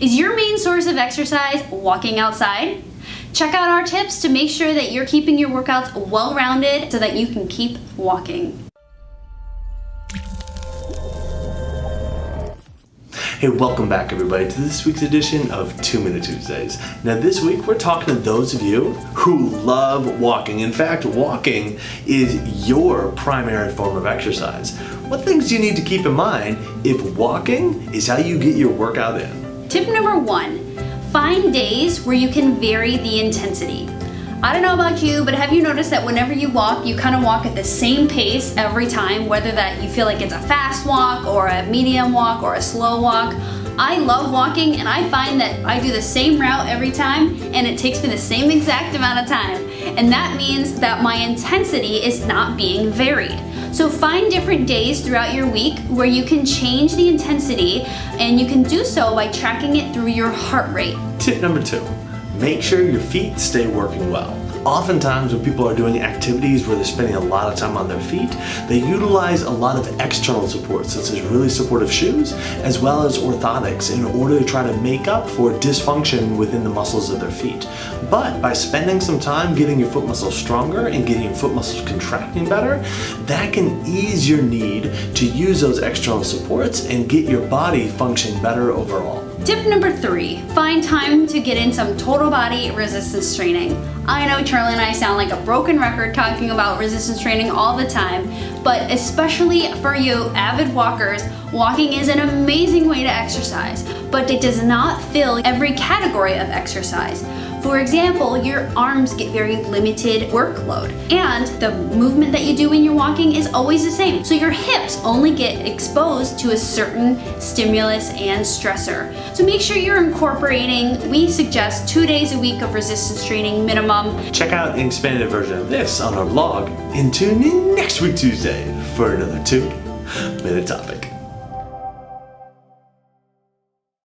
Is your main source of exercise walking outside? Check out our tips to make sure that you're keeping your workouts well-rounded so that you can keep walking. Hey, welcome back everybody to this week's edition of 2 Minute Tuesdays. Now this week we're talking to those of you who love walking. In fact, walking is your primary form of exercise. What things do you need to keep in mind if walking is how you get your workout in? Tip number 1, find days where you can vary the intensity. I don't know about you, but have you noticed that whenever you walk, you kind of walk at the same pace every time, whether that you feel like it's a fast walk or a medium walk or a slow walk? I love walking and I find that I do the same route every time and it takes me the same exact amount of time. And that means that my intensity is not being varied. So find different days throughout your week where you can change the intensity, and you can do so by tracking it through your heart rate. Tip number 2. Make sure your feet stay working well. Oftentimes when people are doing activities where they're spending a lot of time on their feet, they utilize a lot of external support, such as really supportive shoes, as well as orthotics, in order to try to make up for dysfunction within the muscles of their feet. But by spending some time getting your foot muscles stronger and getting your foot muscles contracting better, that can ease your need to use those external supports and get your body functioning better overall. Tip number 3, find time to get in some total body resistance training. I know Charlie and I sound like a broken record talking about resistance training all the time, but especially for you avid walkers, walking is an amazing way to exercise, but it does not fill every category of exercise. For example, your arms get very limited workload, and the movement that you do when you're walking is always the same. So your hips only get exposed to a certain stimulus and stressor. So make sure you're incorporating, we suggest 2 days a week of resistance training minimum. Check out an expanded version of this on our blog, and tune in next week Tuesday for another 2 Minute Topic.